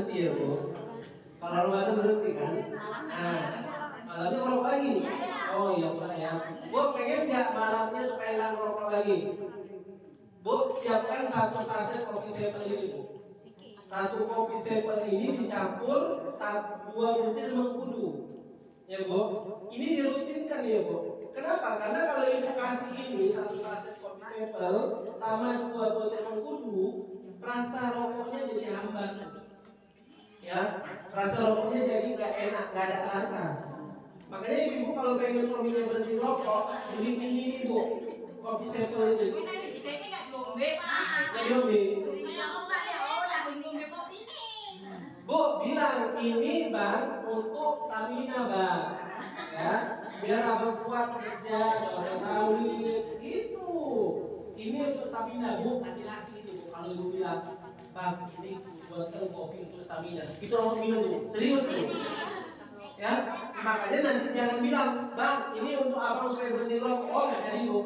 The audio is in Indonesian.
berhenti ya Bu. Kalau Ramadan berhenti kan? Nah, malamnya ngerokok lagi. Oh iya Bu ya. Bu pengen nggak malamnya supaya nggak ngerokok lagi? Bu siapkan 1 saset kopi sepel ini Bu. 1 kopi sepel ini dicampur 2 butir mengkudu. Ya Bu, ini dirutinkan ya Bu. Kenapa? Karena kalau ibu kasih ini 1 saset kopi sepel sama 2 butir mengkudu, rasa rokoknya jadi hambar. Ya, rasa rokoknya jadi nggak enak, nggak ada rasa. Makanya ibu kalau pengen suaminya berhenti rokok, beli ini Bu, kopi sepel ini. Nggak diombe. Bu bilang ini bang untuk stamina bang, ya biar abang kuat kerja, ada sawit, itu. Ini untuk stamina Bu, laki-laki itu Bu. Kalau ibu bilang bang ini buatkan kopi untuk stamina, itu langsung minum Bu, serius Bu. Ya makanya nanti jangan bilang bang ini untuk abang supaya berhenti rokok, oh nggak jadi Bu.